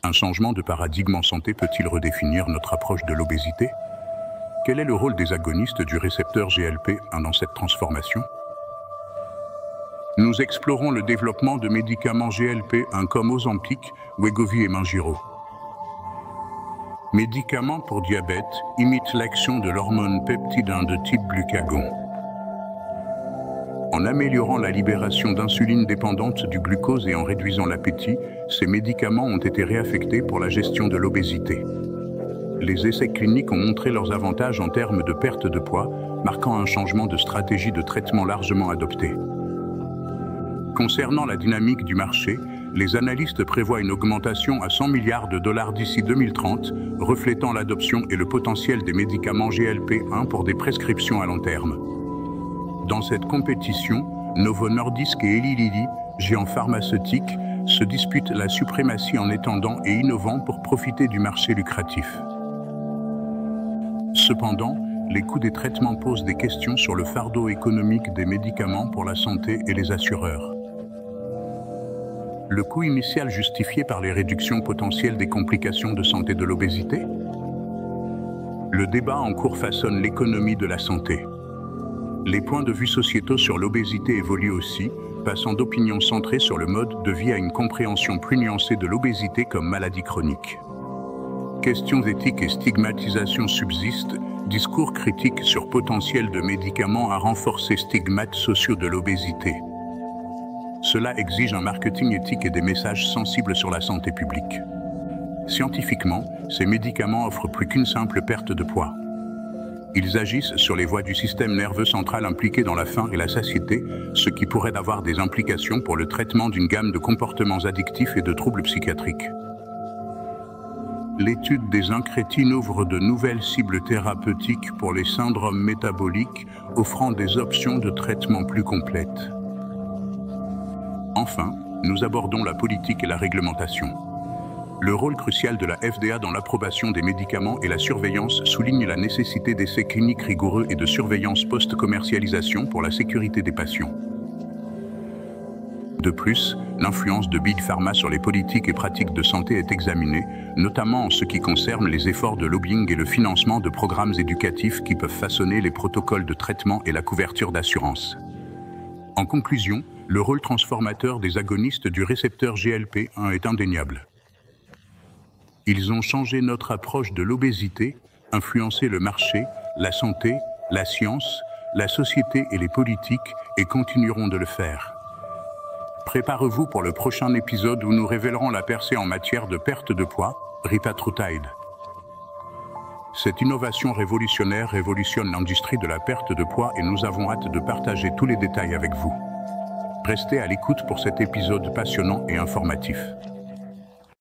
Un changement de paradigme en santé peut-il redéfinir notre approche de l'obésité? Quel est le rôle des agonistes du récepteur GLP-1 dans cette transformation? Nous explorons le développement de médicaments GLP-1 comme Ozempic, Wegovy et Mounjaro. Médicaments pour diabète imitent l'action de l'hormone peptide 1 de type glucagon. En améliorant la libération d'insuline dépendante du glucose et en réduisant l'appétit, ces médicaments ont été réaffectés pour la gestion de l'obésité. Les essais cliniques ont montré leurs avantages en termes de perte de poids, marquant un changement de stratégie de traitement largement adopté. Concernant la dynamique du marché, les analystes prévoient une augmentation à 100 milliards de dollars d'ici 2030, reflétant l'adoption et le potentiel des médicaments GLP-1 pour des prescriptions à long terme. Dans cette compétition, Novo Nordisk et Eli Lilly, géants pharmaceutiques, se disputent la suprématie en étendant et innovant pour profiter du marché lucratif. Cependant, les coûts des traitements posent des questions sur le fardeau économique des médicaments pour la santé et les assureurs. Le coût initial justifié par les réductions potentielles des complications de santé de l'obésité? Le débat en cours façonne l'économie de la santé. Les points de vue sociétaux sur l'obésité évoluent aussi, passant d'opinions centrées sur le mode de vie à une compréhension plus nuancée de l'obésité comme maladie chronique. Questions éthiques et stigmatisation subsistent, discours critiques sur potentiel de médicaments à renforcer stigmates sociaux de l'obésité. Cela exige un marketing éthique et des messages sensibles sur la santé publique. Scientifiquement, ces médicaments offrent plus qu'une simple perte de poids. Ils agissent sur les voies du système nerveux central impliquées dans la faim et la satiété, ce qui pourrait avoir des implications pour le traitement d'une gamme de comportements addictifs et de troubles psychiatriques. L'étude des incrétines ouvre de nouvelles cibles thérapeutiques pour les syndromes métaboliques, offrant des options de traitement plus complètes. Enfin, nous abordons la politique et la réglementation. Le rôle crucial de la FDA dans l'approbation des médicaments et la surveillance souligne la nécessité d'essais cliniques rigoureux et de surveillance post-commercialisation pour la sécurité des patients. De plus, l'influence de Big Pharma sur les politiques et pratiques de santé est examinée, notamment en ce qui concerne les efforts de lobbying et le financement de programmes éducatifs qui peuvent façonner les protocoles de traitement et la couverture d'assurance. En conclusion, le rôle transformateur des agonistes du récepteur GLP-1 est indéniable. Ils ont changé notre approche de l'obésité, influencé le marché, la santé, la science, la société et les politiques et continueront de le faire. Préparez-vous pour le prochain épisode où nous révélerons la percée en matière de perte de poids, retatrutide. Cette innovation révolutionnaire révolutionne l'industrie de la perte de poids et nous avons hâte de partager tous les détails avec vous. Restez à l'écoute pour cet épisode passionnant et informatif.